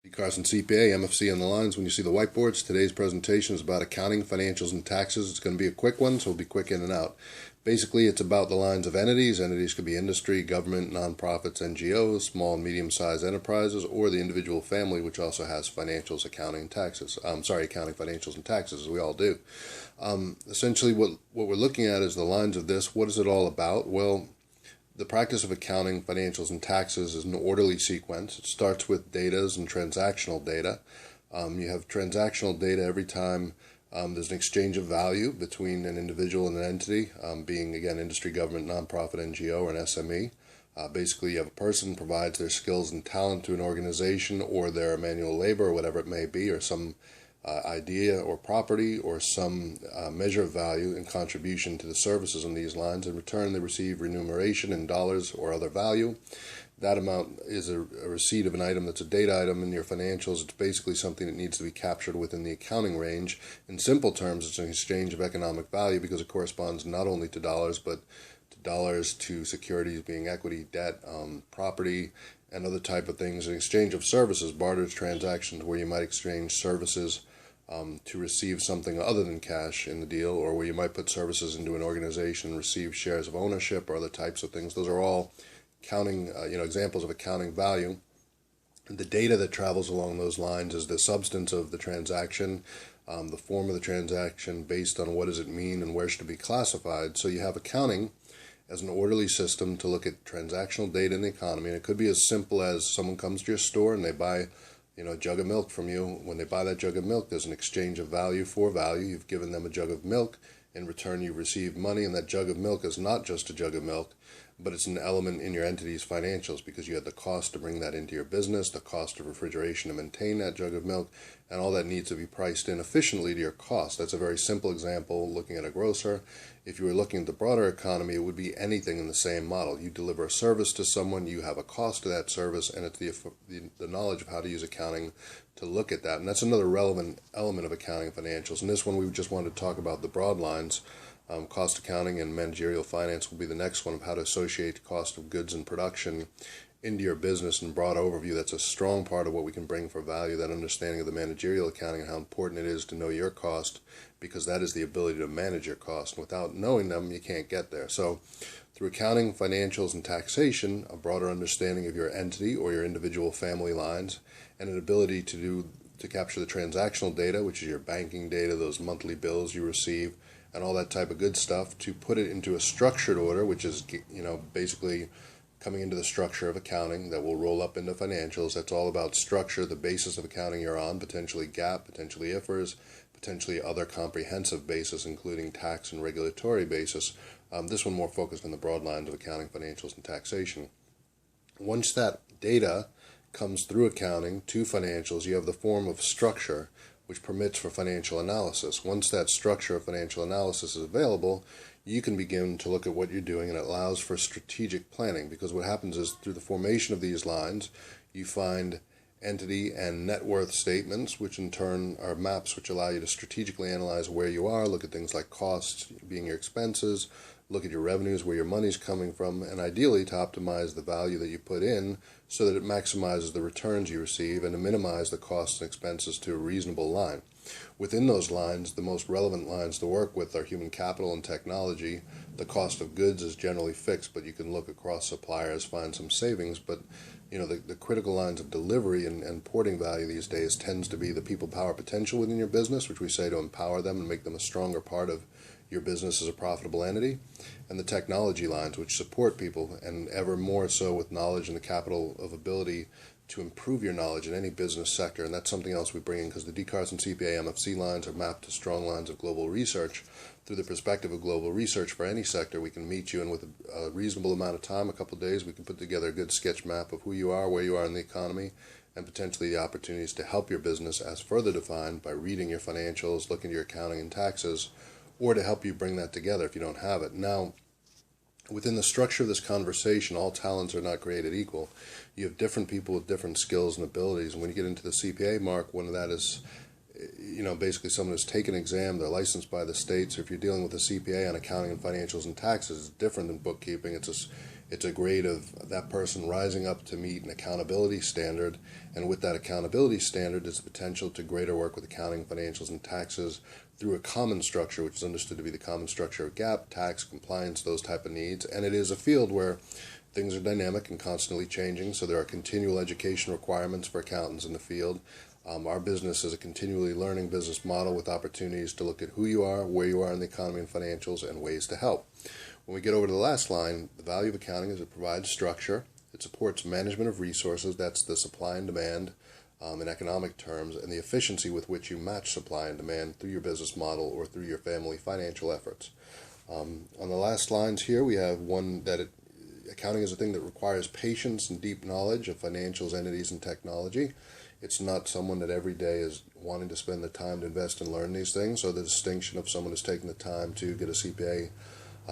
DCarsonCPA, MFC on the lines. When you see the whiteboards, today's presentation is about accounting, financials, and taxes. It's going to be a quick one, so it'll be quick in and out. Basically, it's about the lines of entities. Entities could be industry, government, nonprofits, NGOs, small and medium-sized enterprises, or the individual family, which also has financials, accounting, and taxes. Accounting, financials, and taxes, as we all do. Essentially, what we're looking at is the lines of this. What is it all about? Well, the practice of accounting, financials, and taxes is an orderly sequence. It starts with datas and transactional data. You have transactional data every time there's an exchange of value between an individual and an entity, being, again, industry, government, nonprofit, NGO, or an SME. Basically, you have a person provides their skills and talent to an organization, or their manual labor, or whatever it may be, or some idea or property or some measure of value in contribution to the services in these lines. In return, they receive remuneration in dollars or other value. That amount is a receipt of an item that's a date item in your financials. It's basically something that needs to be captured within the accounting range. In simple terms, it's an exchange of economic value because it corresponds not only to dollars, but to dollars, to securities being equity, debt, property, and other type of things. An exchange of services, barter transactions, where you might exchange services to receive something other than cash in the deal, or where you might put services into an organization and receive shares of ownership or other types of things. Those are all counting, examples of accounting value. The data that travels along those lines is the substance of the transaction, the form of the transaction based on what does it mean and where should it be classified. So you have accounting as an orderly system to look at transactional data in the economy. And it could be as simple as someone comes to your store and they buy a jug of milk from you. When they buy that jug of milk, there's an exchange of value for value. You've given them a jug of milk. In return, you receive money, and that jug of milk is not just a jug of milk, but it's an element in your entity's financials because you had the cost to bring that into your business, the cost of refrigeration to maintain that jug of milk, and all that needs to be priced in efficiently to your cost. That's a very simple example looking at a grocer. If you were looking at the broader economy, it would be anything in the same model. You deliver a service to someone, you have a cost to that service, and it's the knowledge of how to use accounting to look at that. And that's another relevant element of accounting financials. In this one, we just wanted to talk about the broad lines. Cost accounting and managerial finance will be the next one, of how to associate the cost of goods and production into your business in a broad overview. That's a strong part of what we can bring for value, that understanding of the managerial accounting and how important it is to know your cost, because that is the ability to manage your cost. And without knowing them, you can't get there. So through accounting, financials, and taxation, a broader understanding of your entity or your individual family lines, and an ability to capture the transactional data, which is your banking data, those monthly bills you receive, and all that type of good stuff, to put it into a structured order, which is, basically coming into the structure of accounting that will roll up into financials. That's all about structure, the basis of accounting you're on, potentially GAAP, potentially IFRS, potentially other comprehensive basis, including tax and regulatory basis. This one more focused on the broad lines of accounting, financials, and taxation. Once that data comes through accounting to financials, you have the form of structure, which permits for financial analysis. Once that structure of financial analysis is available, you can begin to look at what you're doing, and it allows for strategic planning, because what happens is through the formation of these lines, you find entity and net worth statements, which in turn are maps which allow you to strategically analyze where you are, look at things like costs being your expenses, look at your revenues, where your money's coming from, and ideally to optimize the value that you put in so that it maximizes the returns you receive and to minimize the costs and expenses to a reasonable line. Within those lines, the most relevant lines to work with are human capital and technology. The cost of goods is generally fixed, but you can look across suppliers, find some savings. But the critical lines of delivery and porting value these days tends to be the people power potential within your business, which we say to empower them and make them a stronger part of your business as a profitable entity, and the technology lines, which support people, and ever more so with knowledge and the capital of ability to improve your knowledge in any business sector. And that's something else we bring in, because the DCarsonCPA MFC lines are mapped to strong lines of global research. Through the perspective of global research for any sector, we can meet you, and with a reasonable amount of time, a couple of days, we can put together a good sketch map of who you are, where you are in the economy, and potentially the opportunities to help your business as further defined by reading your financials, looking at your accounting and taxes, or to help you bring that together if you don't have it. Now, within the structure of this conversation, all talents are not created equal. You have different people with different skills and abilities. And when you get into the CPA mark, one of that is, basically someone who's taken an exam, they're licensed by the state. So if you're dealing with a CPA on accounting and financials and taxes, it's different than bookkeeping. It's a grade of that person rising up to meet an accountability standard, and with that accountability standard is the potential to greater work with accounting, financials, and taxes through a common structure, which is understood to be the common structure of GAAP, tax, compliance, those type of needs. And it is a field where things are dynamic and constantly changing, so there are continual education requirements for accountants in the field. Our business is a continually learning business model with opportunities to look at who you are, where you are in the economy and financials, and ways to help. When we get over to the last line, the value of accounting is it provides structure, it supports management of resources, that's the supply and demand in economic terms, and the efficiency with which you match supply and demand through your business model or through your family financial efforts. On the last lines here, we have one that accounting is a thing that requires patience and deep knowledge of financials, entities, and technology. It's not someone that every day is wanting to spend the time to invest and learn these things. So the distinction of someone who's taking the time to get a CPA,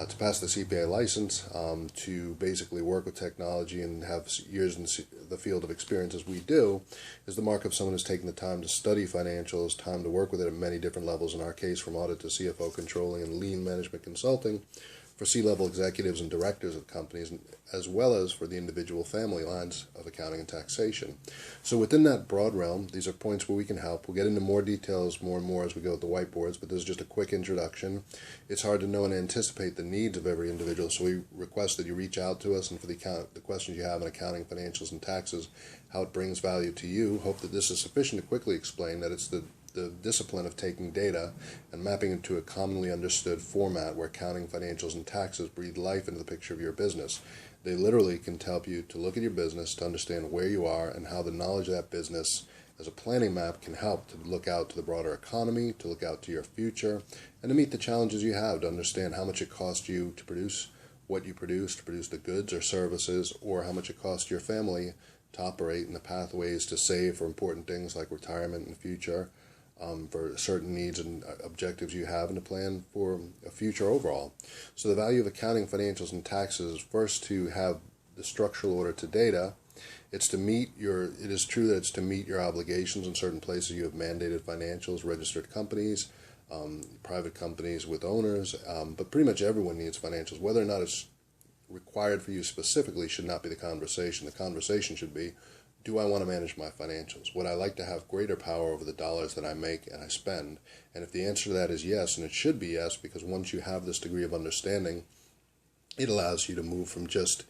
to pass the CPA license, to basically work with technology and have years in the field of experience as we do, is the mark of someone who's taking the time to study financials, time to work with it at many different levels, in our case from audit to CFO controlling and lean management consulting, for C-level executives and directors of companies, as well as for the individual family lines of accounting and taxation. So within that broad realm, these are points where we can help. We'll get into more details more and more as we go with the whiteboards, but this is just a quick introduction. It's hard to know and anticipate the needs of every individual, so we request that you reach out to us, and for the questions you have in accounting, financials, and taxes, how it brings value to you. Hope that this is sufficient to quickly explain that it's the discipline of taking data and mapping into a commonly understood format where accounting, financials, and taxes breathe life into the picture of your business. They literally can help you to look at your business, to understand where you are, and how the knowledge of that business as a planning map can help to look out to the broader economy, to look out to your future, and to meet the challenges you have, to understand how much it costs you to produce what you produce, to produce the goods or services, or how much it costs your family to operate, and the pathways to save for important things like retirement in the future, for certain needs and objectives you have, and to plan for a future overall. So the value of accounting, financials, and taxes is first to have the structural order to data. It is true that it's to meet your obligations. In certain places you have mandated financials, registered companies, private companies with owners, but pretty much everyone needs financials. Whether or not it's required for you specifically should not be the conversation. The conversation should be, do I want to manage my financials? Would I like to have greater power over the dollars that I make and I spend? And if the answer to that is yes, and it should be yes, because once you have this degree of understanding, it allows you to move from just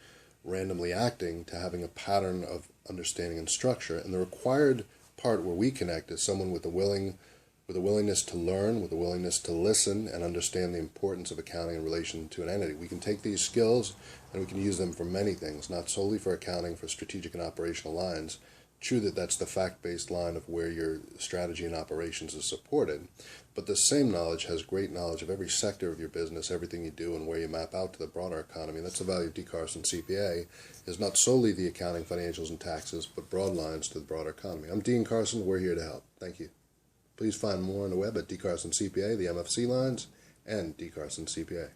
randomly acting to having a pattern of understanding and structure. And the required part where we connect is someone with a willingness to learn, with a willingness to listen and understand the importance of accounting in relation to an entity. We can take these skills and we can use them for many things, not solely for accounting, for strategic and operational lines. True that that's the fact-based line of where your strategy and operations is supported, but the same knowledge has great knowledge of every sector of your business, everything you do, and where you map out to the broader economy. That's the value of DCarsonCPA, is not solely the accounting, financials, and taxes, but broad lines to the broader economy. I'm Dean Carson. We're here to help. Thank you. Please find more on the web at DCarsonCPA, the MFC lines, and DCarsonCPA.